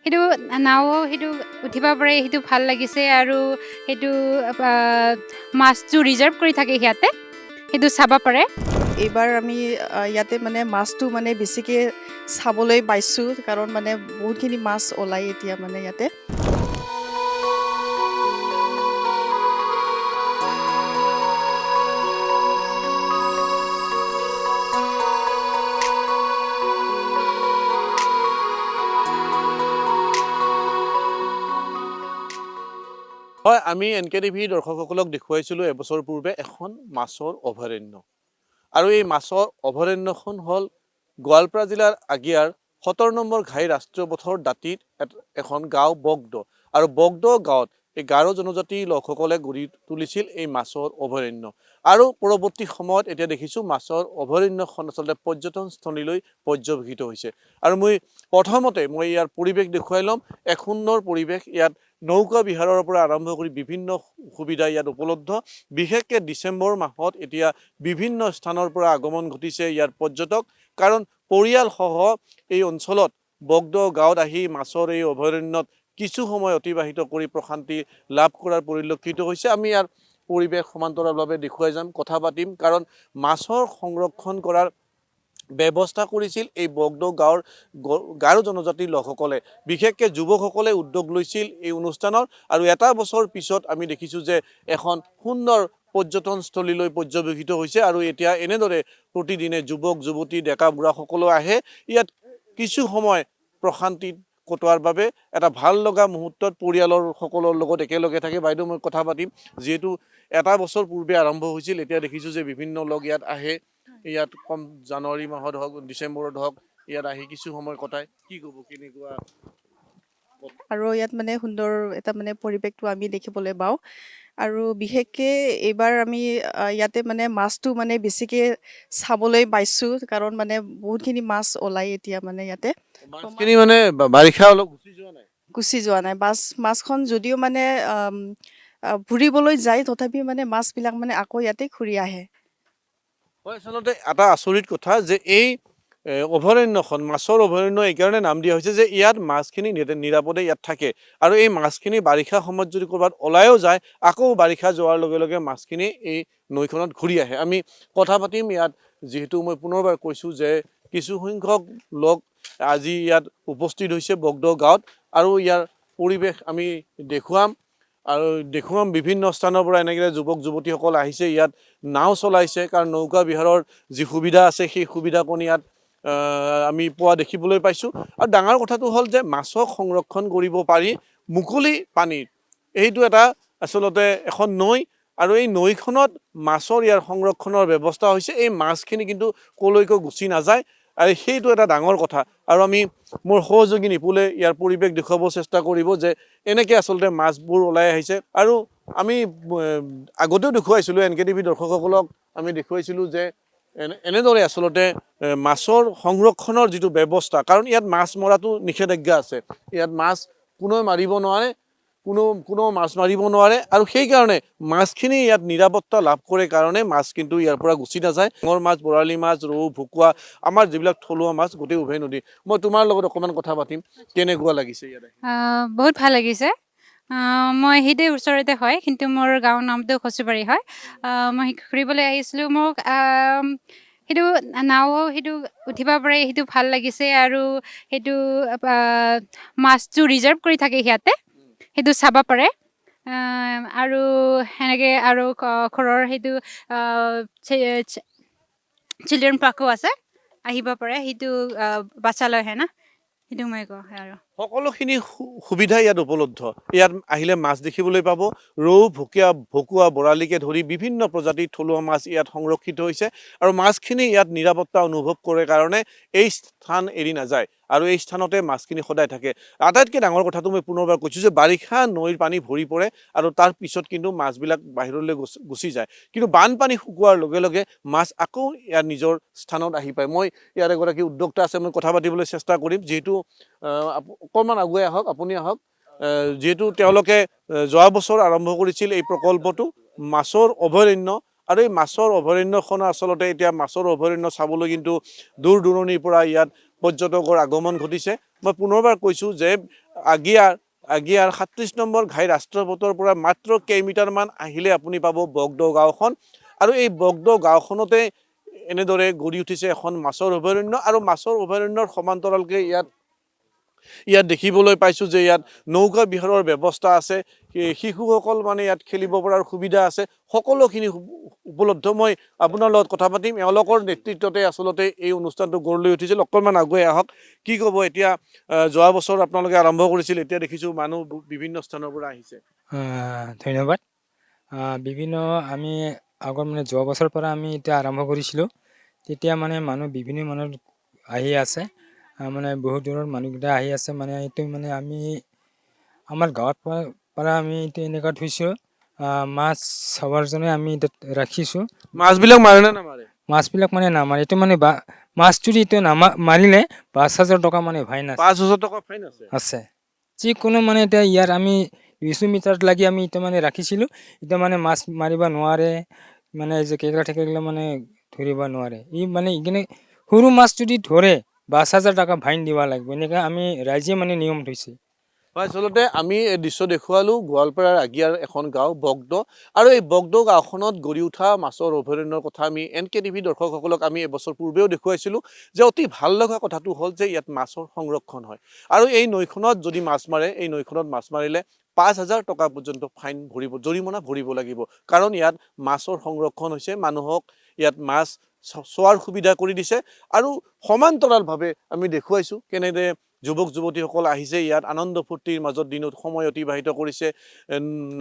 সেইটো নাও সেইটো উঠিব পাৰে, সেইটো ভাল লাগিছে। আৰু সেইটো মাছটো ৰিজাৰ্ভ কৰি থাকে সিয়াতে, সেইটো চাব পাৰে। এইবাৰ আমি ইয়াতে মানে মাছটো মানে বেছিকৈ চাবলৈ পাইছোঁ, কাৰণ মানে বহুতখিনি মাছ ওলায় এতিয়া মানে ইয়াতে। হয়, আমি NKTV দৰ্শকসকলক দেখুৱাইছিলোঁ এবছৰ পূৰ্বে এখন মাছৰ অভয়াৰণ্য। আৰু এই মাছৰ অভয়াৰণ্যখন হ'ল গোৱালপাৰা জিলাৰ আগিয়াৰ 17 নম্বৰ ঘাই ৰাষ্ট্ৰীয় পথৰ দাঁতিত এখন গাঁও বগদ। আৰু বগদ গাঁৱত এই গাৰো জনজাতিৰ লোকসকলে গঢ়ি তুলিছিল এই মাছৰ অভয়াৰণ্য। আৰু পৰৱৰ্তী সময়ত এতিয়া দেখিছোঁ মাছৰ অভয়াৰণ্যখন আচলতে পৰ্যটনস্থলীলৈ পৰ্যবেক্ষিত হৈছে। আৰু প্ৰথমতে মই ইয়াৰ পৰিৱেশ দেখুৱাই ল'ম। এক সুন্দৰ পৰিৱেশ। ইয়াত নৌকা বিহাৰৰ পৰা আৰম্ভ কৰি বিভিন্ন সুবিধা ইয়াত উপলব্ধ। বিশেষকৈ ডিচেম্বৰ মাহত এতিয়া বিভিন্ন স্থানৰ পৰা আগমন ঘটিছে ইয়াৰ পৰ্যটক, কাৰণ পৰিয়ালসহ এই অঞ্চলত বগদ গাঁৱত আহি মাছৰ এই অভয়াৰণ্যত কিছু সময় অতিবাহিত কৰি প্ৰশান্তি লাভ কৰাৰ পৰিলক্ষিত হৈছে। আমি ইয়াৰ পৰিৱেশ সমান্তৰালভাৱে দেখুৱাই যাম, কথা পাতিম, কাৰণ মাছৰ সংৰক্ষণ কৰাৰ ব্যৱস্থা কৰিছিল এই বগদ গাঁৱৰ গাৰো জনজাতিৰ লোকসকলে। বিশেষকৈ যুৱকসকলে উদ্যোগ লৈছিল এই অনুষ্ঠানৰ। আৰু এটা বছৰ পিছত আমি দেখিছোঁ যে এখন সুন্দৰ পৰ্যটনস্থলীলৈ পৰ্যবেক্ষিত হৈছে। আৰু এতিয়া এনেদৰে প্ৰতিদিনে যুৱক যুৱতী ডেকা বুঢ়া সকলো আহে ইয়াত কিছু সময় প্ৰশান্তিত কটোৱাৰ বাবে। এটা ভাল লগা মুহূৰ্তত পৰিয়ালৰ সকলৰ লগত একেলগে থাকে। বাইদেউ, মই কথা পাতিম, যিহেতু এটা বছৰ পূৰ্বে আৰম্ভ হৈছিল, এতিয়া দেখিছোঁ যে বিভিন্ন লোক ইয়াত আহে। ইয়াত কম জানুৱাৰী মাহত হওক, ডিচেম্বৰত হওক, ইয়াত আহি কিছু সময় কটায়। কি ক'ব, কেনেকুৱা? আৰু ইয়াত মানে সুন্দৰ এটা মানে পৰিৱেশটো আমি দেখিবলৈ পাওঁ। আৰু বিশেষকৈ এইবাৰ আমি ইয়াতে মানে মাছটো মানে বেছিকৈ চাবলৈ পাইছোঁ, কাৰণ মানে বহুতখিনি মাছ ওলায় এতিয়া মানে ইয়াতে। মাছখিনি মানে বাৰিষা অলপ গুচি যোৱা নাই? গুচি যোৱা নাই। মাছখন যদিও মানে ঘূৰিবলৈ যায়, তথাপি মানে মাছবিলাক মানে আকৌ ইয়াতে ঘূৰি আহে। হয়, আচলতে এটা আচৰিত কথা যে এই অভয়াৰণ্যখন মাছৰ অভয়াৰণ্য এইকাৰণে নাম দিয়া হৈছে যে ইয়াত মাছখিনি নিৰাপদে ইয়াত থাকে। আৰু এই মাছখিনি বাৰিষা সময়ত যদি ক'ৰবাত ওলাইও যায়, আকৌ বাৰিষা যোৱাৰ লগে লগে মাছখিনি এই নৈখনত ঘূৰি আহে। আমি কথা পাতিম ইয়াত, যিহেতু মই পুনৰবাৰ কৈছোঁ যে কিছু সংখ্যক লোক আজি ইয়াত উপস্থিত হৈছে বগদ গাঁৱত। আৰু ইয়াৰ পৰিৱেশ আমি দেখুৱাম বিভিন্ন স্থানৰ পৰা এনেকৈ যুৱক যুৱতীসকল আহিছে, ইয়াত নাও চলাইছে, কাৰণ নৌকা বিহাৰৰ যি সুবিধা আছে সেই সুবিধাকণ ইয়াত আমি পোৱা দেখিবলৈ পাইছোঁ। আৰু ডাঙৰ কথাটো হ'ল যে মাছক সংৰক্ষণ কৰিব পাৰি মুকলি পানীত। এইটো এটা আচলতে এখন নৈ, আৰু এই নৈখনত মাছৰ ইয়াৰ সংৰক্ষণৰ ব্যৱস্থা হৈছে। এই মাছখিনি কিন্তু ক'লৈকো গুচি নাযায়, আৰু সেইটো এটা ডাঙৰ কথা। আৰু মোৰ সহযোগী নিপুলে ইয়াৰ পৰিৱেশ দেখুৱাব চেষ্টা কৰিব যে এনেকৈ আচলতে মাছবোৰ ওলাই আহিছে। আৰু আমি আগতেও দেখুৱাইছিলোঁ, NKTV দৰ্শকসকলক আমি দেখুৱাইছিলোঁ যে এনেদৰে আচলতে মাছৰ সংৰক্ষণৰ যিটো ব্যৱস্থা, কাৰণ ইয়াত মাছ মৰাটো নিষেধাজ্ঞা আছে। ইয়াত মাছ কোনেও মাৰিব নোৱাৰে, কোনো মাছ মাৰিব নোৱাৰে। আৰু সেইকাৰণে মাছখিনি ইয়াত নিৰাপত্তা লাভ কৰে কাৰণে মাছ কিন্তু ইয়াৰ পৰা গুচি নাযায়। ডাঙৰ মাছ, বৰালি মাছ, ৰৌ, ভকুৱা, আমাৰ যিবিলাক থলুৱা মাছ গোটেই উভৈ নদী। মই তোমাৰ লগত অকণমান কথা পাতিম, কেনেকুৱা লাগিছে ইয়াত? বহুত ভাল লাগিছে। মই সেইটোৱে ওচৰতে হয়, কিন্তু মোৰ গাঁৱৰ নামটো কচুবাৰী হয়। মই ফুৰিবলৈ আহিছিলোঁ। মোক সেইটো নাও সেইটো উঠিব পাৰে, সেইটো ভাল লাগিছে। আৰু সেইটো মাছটো ৰিজাৰ্ভ কৰি থাকে সিয়াতে, সেইটো চাব পাৰে। আৰু সেনেকৈ আৰু ঘৰৰ সেইটো চিলড্ৰেন পাৰ্কো আছে, আহিব পাৰে। সেইটো বাচ্চা লৈ আহে না, সেইটো মই কওঁ। আৰু সকলোখিনি সুবিধা ইয়াত উপলব্ধ। ইয়াত আহিলে মাছ দেখিবলৈ পাব। ৰৌ, ভকুৱা, বৰালিকে ধৰি বিভিন্ন প্ৰজাতিৰ থলুৱা মাছ ইয়াত সংৰক্ষিত হৈছে। আৰু মাছখিনি ইয়াত নিৰাপত্তা অনুভৱ কৰে কাৰণে এই স্থান এৰি নাযায়, আৰু এই স্থানতে মাছখিনি সদায় থাকে। আটাইতকৈ ডাঙৰ কথাটো মই পুনৰবাৰ কৈছোঁ যে বাৰিষা নৈৰ পানী ভৰি পৰে, আৰু তাৰ পিছত কিন্তু মাছবিলাক বাহিৰলৈ গুচি যায়। কিন্তু বানপানী শুকোৱাৰ লগে লগে মাছ আকৌ ইয়াৰ নিজৰ স্থানত আহি পায়। মই ইয়াৰ এগৰাকী উদ্যোক্তা আছে, মই কথা পাতিবলৈ চেষ্টা কৰিম। যিহেতু অকণমান আগুৱাই আহক, আপুনি আহক। যিহেতু তেওঁলোকে যোৱা বছৰ আৰম্ভ কৰিছিল এই প্ৰকল্পটো, মাছৰ অভয়াৰণ্য। আৰু এই মাছৰ অভয়াৰণ্যখন আচলতে এতিয়া মাছৰ অভয়াৰণ্য চাবলৈ কিন্তু দূৰ দূৰণিৰ পৰা ইয়াত পৰ্যটকৰ আগমন ঘটিছে। মই পুনৰবাৰ কৈছোঁ যে আগিয়াৰ ৩৭ নম্বৰ ঘাই ৰাষ্ট্ৰীয় পথৰ পৰা মাত্ৰ কেইমিটাৰমান আহিলে আপুনি পাব বগদ গাঁওখন। আৰু এই বগদ গাঁওখনতে এনেদৰে গঢ়ি উঠিছে এখন মাছৰ অভয়াৰণ্য। আৰু মাছৰ অভয়াৰণ্যৰ সমান্তৰালকৈ ইয়াত দেখিবলৈ পাইছোঁ যে ইয়াত নৌকা বিহাৰৰ ব্যৱস্থা আছে। শিশুসকল মানে ইয়াত খেলিব পৰাৰ সুবিধা আছে, সকলোখিনি উপলব্ধ। মই আপোনাৰ লগত কথা পাতিম, এওঁলোকৰ নেতৃত্বতে আচলতে এই অনুষ্ঠানটো গঢ় লৈ উঠিছিল। অকণমান আগুৱাই আহক, কি ক'ব এতিয়া? যোৱা বছৰ আপোনালোকে আৰম্ভ কৰিছিল, এতিয়া দেখিছোঁ মানুহ বিভিন্ন স্থানৰ পৰা আহিছে। ধন্যবাদ। বিভিন্ন আমি আগৰ মানে যোৱা বছৰৰ পৰা আমি এতিয়া আৰম্ভ কৰিছিলোঁ। তেতিয়া মানে মানুহ বিভিন্ন মানুহ আহি আছে, মানে বহুত দূৰৰ মানুহকেইটা আহি আছে। মানে এইটো মানে আমি আমাৰ গাঁৱৰ পৰা আমি এইটো এনেকুৱা থৈছোঁ, মাছ চাবাৰজনে আমি তাত ৰাখিছোঁ। মাছবিলাক মাৰে নে নামাৰে? মাছবিলাক মানে নামাৰে। এইটো মানে মাছ যদি এইটো মাৰিলে ৫,০০০ টকা মানে ফাইন আছে। ৫,০০০ টকা ফাইন আছে? আছে। যিকোনো মানে এতিয়া ইয়াৰ আমি ২০ মিটাৰ লাগি আমি এতিয়া মানে ৰাখিছিলোঁ। এতিয়া মানে মাছ মাৰিব নোৱাৰে, মানে যে কেকৰা ঠেকেৰা মানে ধৰিব নোৱাৰে। মানে এইখিনি সৰু মাছ যদি ধৰে ৫,০০০ টকা ফাইন দিব লাগিব। এনেকৈ আমি ৰাইজে মানে নিয়ম থৈছে। হয়, আচলতে আমি এই দৃশ্য দেখুৱালোঁ গোৱালপাৰাৰ আগিয়াৰ এখন গাঁও বগদ। আৰু এই বগদ গাঁওখনত গঢ়ি উঠা মাছৰ অভয়াৰণ্যৰ কথা আমি NKTV দৰ্শকসকলক আমি এবছৰ পূৰ্বেও দেখুৱাইছিলোঁ যে অতি ভাল লগা কথাটো হ'ল যে ইয়াত মাছৰ সংৰক্ষণ হয়। আৰু এই নৈখনত যদি মাছ মাৰে, এই নৈখনত মাছ মাৰিলে ৫,০০০ টকা পৰ্যন্ত ফাইন জৰিমনা ভৰিব লাগিব। কাৰণ ইয়াত মাছৰ সংৰক্ষণ হৈছে, মানুহক ইয়াত মাছ চোৱাৰ সুবিধা কৰি দিছে। আৰু সমান্তৰালভাৱে আমি দেখুৱাইছোঁ কেনেদৰে যুৱক যুৱতীসকল আহিছে, ইয়াত আনন্দ ফূৰ্তিৰ মাজত দিনত সময় অতিবাহিত কৰিছে,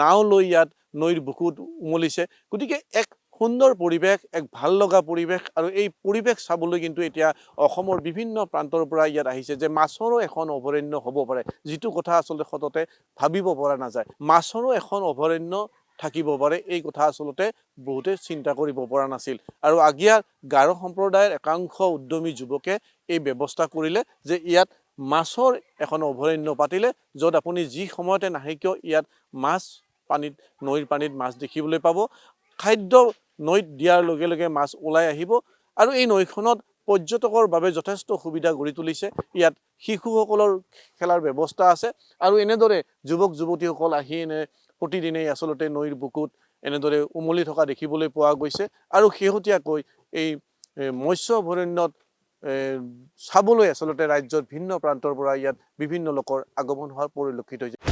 নাও লৈ ইয়াত নৈৰ বুকুত উমলিছে। গতিকে এক সুন্দৰ পৰিৱেশ, এক ভাল লগা পৰিৱেশ। আৰু এই পৰিৱেশ চাবলৈ কিন্তু এতিয়া অসমৰ বিভিন্ন প্ৰান্তৰ পৰা ইয়াত আহিছে যে মাছৰো এখন অভয়াৰণ্য হ'ব পাৰে, যিটো কথা আচলতে সততে ভাবিব পৰা নাযায়। মাছৰো এখন অভয়াৰণ্য থাকিব পাৰে, এই কথা আচলতে বহুতে চিন্তা কৰিব পৰা নাছিল। আৰু আগিয়াৰ গাৰো সম্প্ৰদায়ৰ একাংশ উদ্যমী যুৱকে এই ব্যৱস্থা কৰিলে যে ইয়াত মাছৰ এখন অভয়াৰণ্য পাতিলে, য'ত আপুনি যি সময়তে নাহে কিয় ইয়াত মাছ নৈৰ পানীত মাছ দেখিবলৈ পাব। খাদ্য নৈত দিয়াৰ লগে লগে মাছ ওলাই আহিব। আৰু এই নৈখনত পৰ্যটকৰ বাবে যথেষ্ট সুবিধা গঢ়ি তুলিছে। ইয়াত শিশুসকলৰ খেলাৰ ব্যৱস্থা আছে। আৰু এনেদৰে যুৱক যুৱতীসকল আহি প্ৰতিদিনেই আচলতে নৈৰ বুকুত এনেদৰে উমলি থকা দেখিবলৈ পোৱা গৈছে। আৰু শেহতীয়াকৈ এই মৎস্য অভয়াৰণ্যত চাবলৈ আচলতে ৰাজ্যৰ ভিন্ন প্ৰান্তৰ পৰা ইয়াত বিভিন্ন লোকৰ আগমন হোৱা পৰিলক্ষিত হৈছে।